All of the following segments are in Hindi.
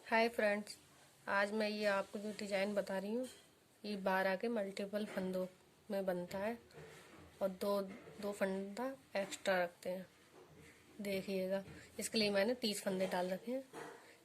Hi friends. आज मैं ये आपको जो डिज़ाइन बता रही हूँ ये 12 के मल्टीपल फंदों में बनता है और दो दो फंदा एक्स्ट्रा रखते हैं। देखिएगा, इसके लिए मैंने 30 फंदे डाल रखे हैं।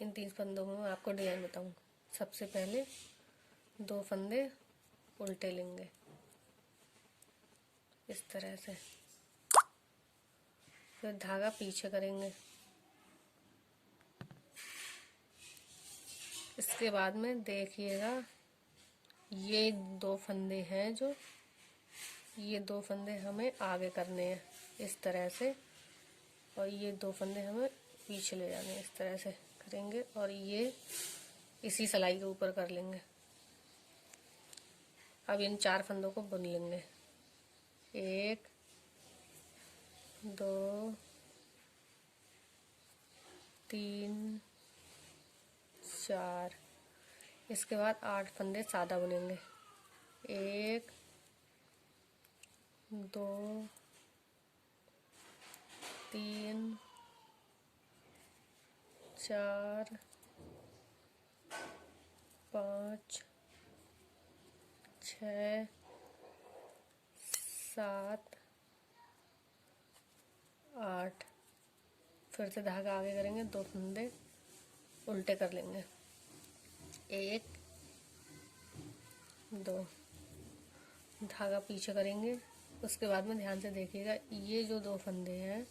इन 30 फंदों में मैं आपको डिज़ाइन बताऊँ। सबसे पहले दो फंदे उल्टे लेंगे इस तरह से, फिर धागा पीछे करेंगे। इसके बाद में देखिएगा, ये दो फंदे हैं जो ये दो फंदे हमें आगे करने हैं इस तरह से, और ये दो फंदे हमें पीछे ले जाने हैं। इस तरह से करेंगे और ये इसी सिलाई के ऊपर कर लेंगे। अब इन 4 फंदों को बुन लेंगे। 1 2 3 4। इसके बाद 8 फंदे सादा बुनेंगे। 1 2 3 4 5 6 7 8। फिर से धागा आगे करेंगे, दो फंदे उल्टे कर लेंगे। 1 2, धागा पीछे करेंगे। उसके बाद में ध्यान से देखिएगा, ये जो दो फंदे हैं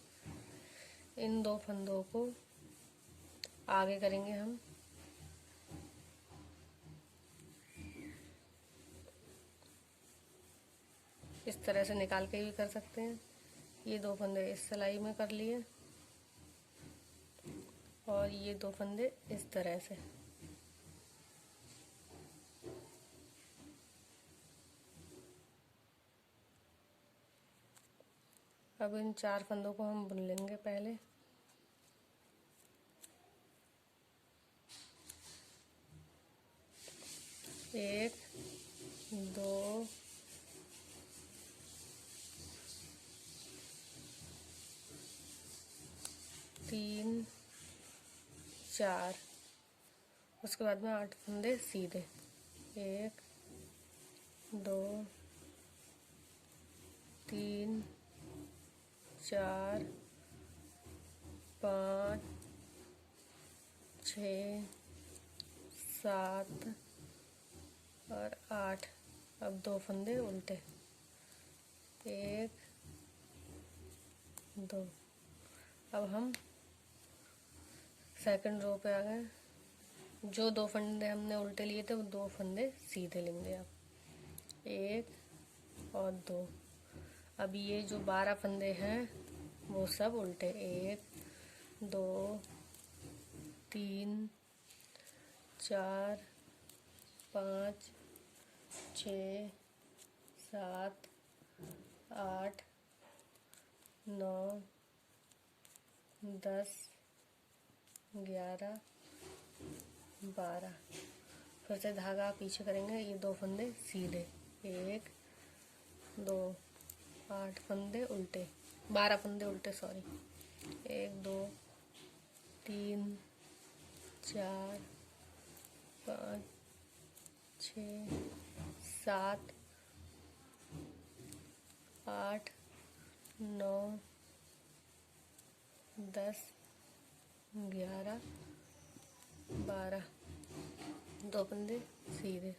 इन दो फंदों को आगे करेंगे हम। इस तरह से निकाल के भी कर सकते हैं। ये दो फंदे इस सिलाई में कर लिए और ये दो फंदे इस तरह से। अब इन 4 फंदों को हम बुन लेंगे पहले। एक दो तीन 4। उसके बाद में 8 फंदे सीधे। 1 2 3 4 5 6 7 और 8। अब दो फंदे उल्टे। 1 2। अब हम सेकंड रो पे आ गए। जो दो फंदे हमने उल्टे लिए थे वो दो फंदे सीधे लेंगे आप। 1 और 2। अब ये जो 12 फंदे हैं वो सब उल्टे। 1 2 3 4 5 6 7 8 9 10 11 12। फिर से धागा पीछे करेंगे, ये दो फंदे सीधे। 1 2 8 फंदे उल्टे, 12 फंदे उल्टे, सॉरी। 1 2 3 4 5 6 7 8 9 10 11 12। दो फंदे सीधे।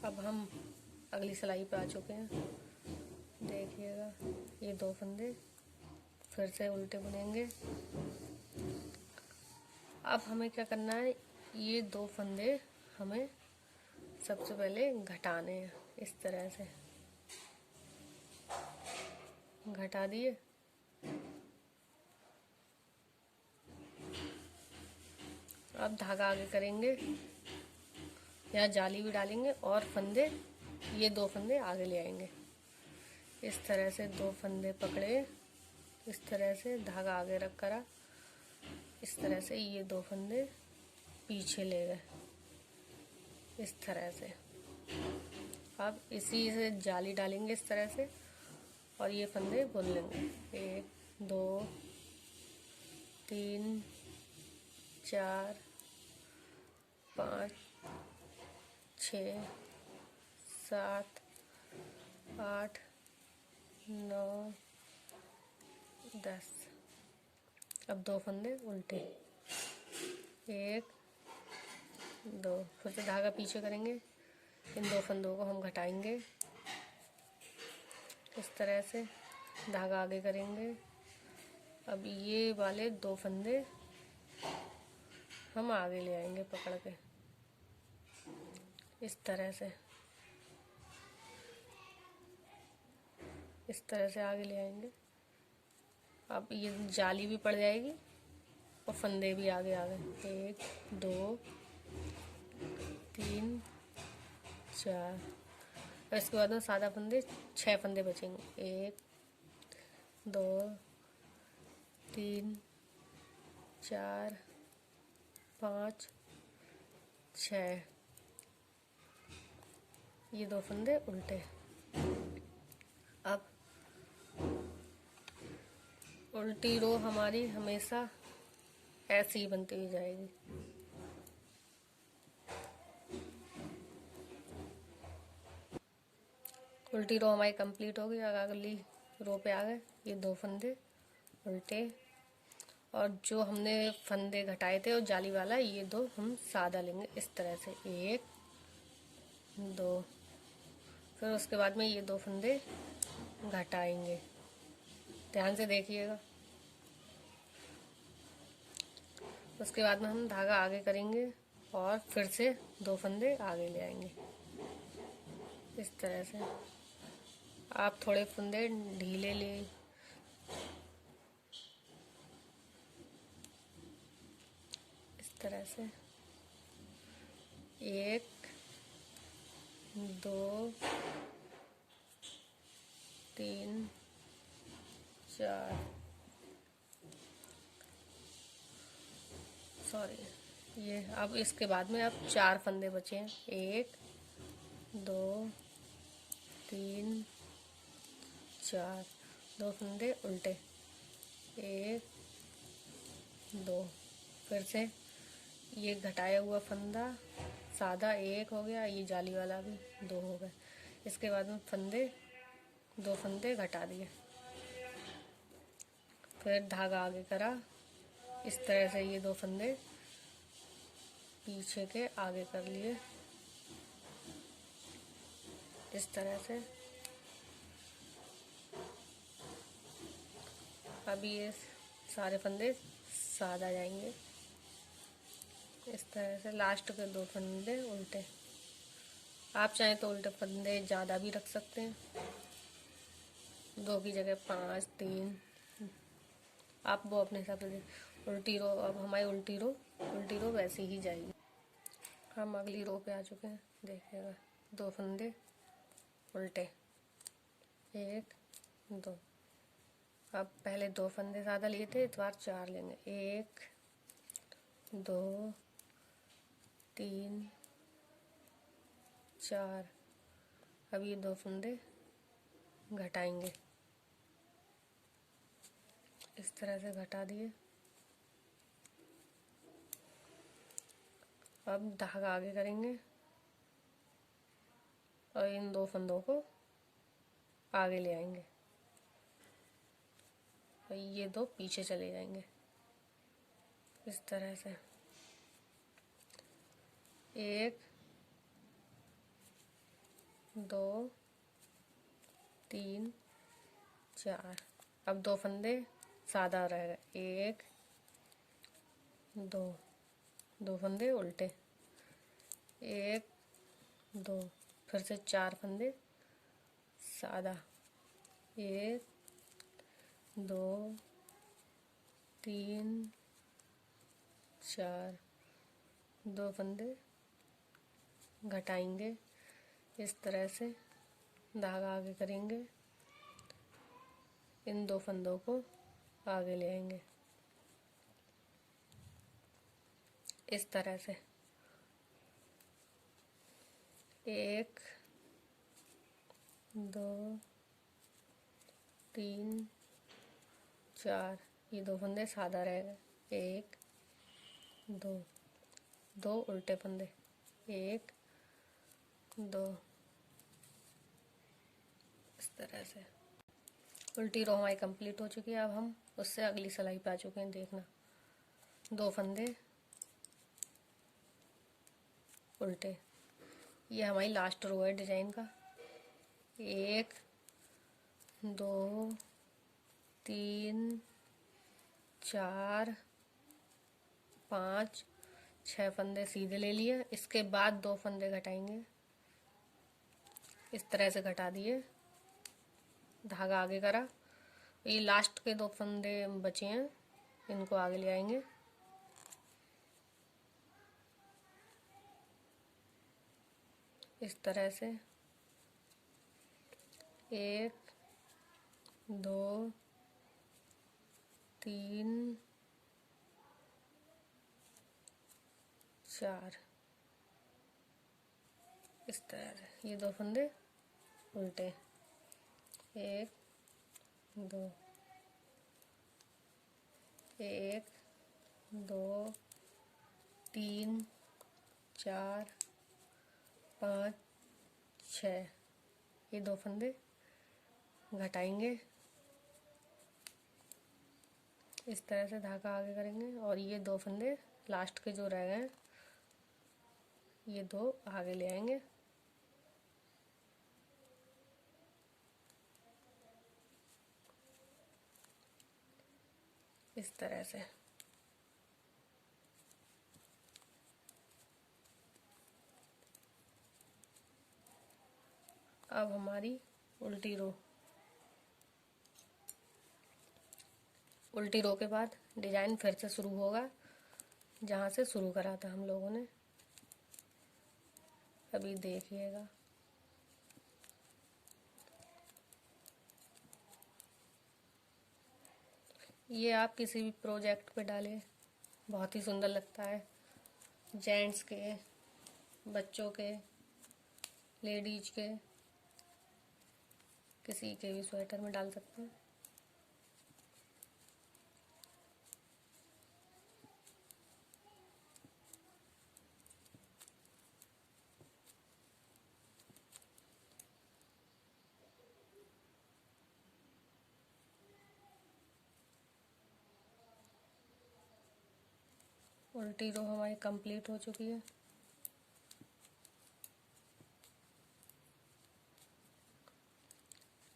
अब हम अगली सिलाई पे आ चुके हैं। देखिएगा, ये दो फंदे फिर से उल्टे बुनेंगे। अब हमें क्या करना है, ये दो फंदे हमें सबसे पहले घटाने हैं। इस तरह से घटा दिए। अब धागा आगे करेंगे, यहाँ जाली भी डालेंगे और फंदे, ये दो फंदे आगे ले आएंगे। इस तरह से दो फंदे पकड़े, इस तरह से धागा आगे रख करा, इस तरह से ये दो फंदे पीछे ले गए इस तरह से। अब इसी से जाली डालेंगे इस तरह से और ये फंदे बुन लेंगे। 1 2 3 4 5 6 7 8 9 10। अब 2 फंदे उल्टे, 1 2, फिर से धागा पीछे करेंगे, इन 2 फंदों को हम घटाएंगे इस तरह से, धागा आगे करेंगे। अब ये वाले 2 फंदे हम आगे ले आएंगे पकड़ के इस तरह से, इस तरह से आगे ले आएंगे। अब ये जाली भी पड़ जाएगी और फंदे भी आगे आ गए, 1 2 3 4। और इसके बाद में सादा फंदे 6 फंदे बचेंगे, 1 2 3 4 5 6। ये 2 फंदे उल्टे। अब उल्टी रो हमारी हमेशा ऐसे ही बनती हुई जाएगी। उल्टी रो हमारी कंप्लीट हो गई। अगली रो पे आ गए, ये 2 फंदे उल्टे, और जो हमने फंदे घटाए थे और जाली वाला, ये 2 हम सादा लेंगे इस तरह से, 1 2। फिर उसके बाद में ये 2 फंदे घटाएंगे, ध्यान से देखिएगा। उसके बाद में हम धागा आगे करेंगे और फिर से 2 फंदे आगे ले आएंगे इस तरह से। आप थोड़े फंदे ढीले ले, इस तरह से, 1 2 3 4, सॉरी ये। अब इसके बाद में अब 4 फंदे बचे हैं, 1 2 3 4, 2 फंदे उल्टे, 1 2। फिर से ये घटाया हुआ फंदा सादा 1 हो गया, ये जाली वाला भी 2 हो गए। इसके बाद में फंदे 2 फंदे घटा दिए, फिर धागा आगे करा इस तरह से, ये 2 फंदे पीछे के आगे कर लिए इस तरह से। अभी ये सारे फंदे सादा जाएंगे इस तरह से। लास्ट के 2 फंदे उल्टे। आप चाहें तो उल्टे फंदे ज़्यादा भी रख सकते हैं, 2 की जगह 5 3, आप वो अपने हिसाब से। उल्टी रो, अब हमारी उल्टी रो वैसे ही जाएगी। हम अगली रो पे आ चुके हैं, देखिएगा, 2 फंदे उल्टे, 1 2। अब पहले 2 फंदे ज़्यादा लिए थे, इस बार 4 लेंगे, 1 2 3 4। अब ये 2 फंदे घटाएंगे इस तरह से, घटा दिए। अब धागा आगे करेंगे और इन 2 फंदों को आगे ले आएंगे और ये 2 पीछे चले जाएंगे इस तरह से, 1 2 3 4। अब 2 फंदे सादा रहेगा, 1 2, 2 फंदे उल्टे, 1 2। फिर से 4 फंदे सादा, 1 2 3 4, 2 फंदे घटाएंगे इस तरह से, धागा आगे करेंगे, इन 2 फंदों को आगे ले आएंगे इस तरह से, 1 2 3 4। ये 2 फंदे सादा रहेगा, 1 दो, दो उल्टे फंदे, एक, दो, इस तरह से। उल्टी रो हमारी कंप्लीट हो चुकी है। अब हम उससे अगली सिलाई पे आ चुके हैं, देखना। दो फंदे उल्टे, ये हमारी लास्ट रो है डिजाइन का। एक, दो, तीन, चार, पाँच, 6 फंदे सीधे ले लिए। इसके बाद दो फंदे घटाएंगे, इस तरह से घटा दिए, धागा आगे करा। ये लास्ट के दो फंदे बचे हैं, इनको आगे ले आएंगे। इस तरह से एक, दो, तीन, चार, इस तरह से ये दो फंदे उल्टे, एक, दो, एक, दो, तीन, चार, पाँच, 6, ये दो फंदे घटाएंगे। इस तरह से धागा आगे करेंगे और ये दो फंदे लास्ट के जो रह गए ये दो आगे ले आएंगे। इस तरह से अब हमारी उल्टी रो, उल्टी रो के बाद डिजाइन फिर से शुरू होगा जहाँ से शुरू करा था हम लोगों ने। अभी देखिएगा, ये आप किसी भी प्रोजेक्ट पे डालें, बहुत ही सुंदर लगता है। जेंट्स के, बच्चों के, लेडीज के, किसी के भी स्वेटर में डाल सकते हैं। उल्टी रो हमारी कंप्लीट हो चुकी है।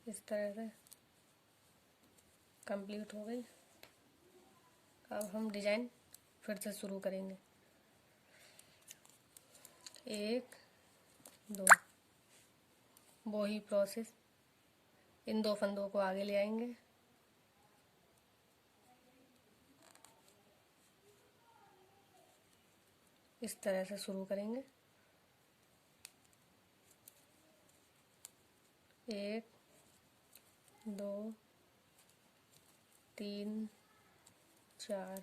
इस तरह से कंप्लीट हो गई। अब हम डिजाइन फिर से शुरू करेंगे, एक, दो, वो ही प्रोसेस, इन दो फंदों को आगे ले आएंगे। इस तरह से शुरू करेंगे, एक, दो, तीन, चार,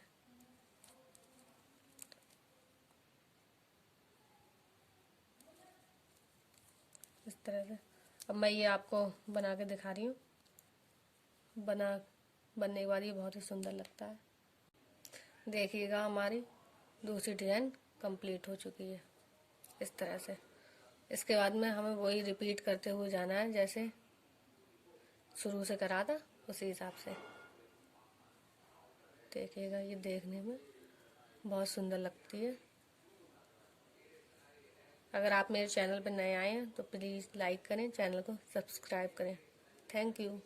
इस तरह से। अब मैं ये आपको बना के दिखा रही हूँ। बनने के बाद ये बहुत ही सुंदर लगता है। देखिएगा, हमारी दूसरी डिजाइन कंप्लीट हो चुकी है इस तरह से। इसके बाद में हमें वही रिपीट करते हुए जाना है जैसे शुरू से करा था, उसी हिसाब से। देखिएगा, ये देखने में बहुत सुंदर लगती है। अगर आप मेरे चैनल पर नए आए हैं तो प्लीज़ लाइक करें, चैनल को सब्सक्राइब करें। Thank you.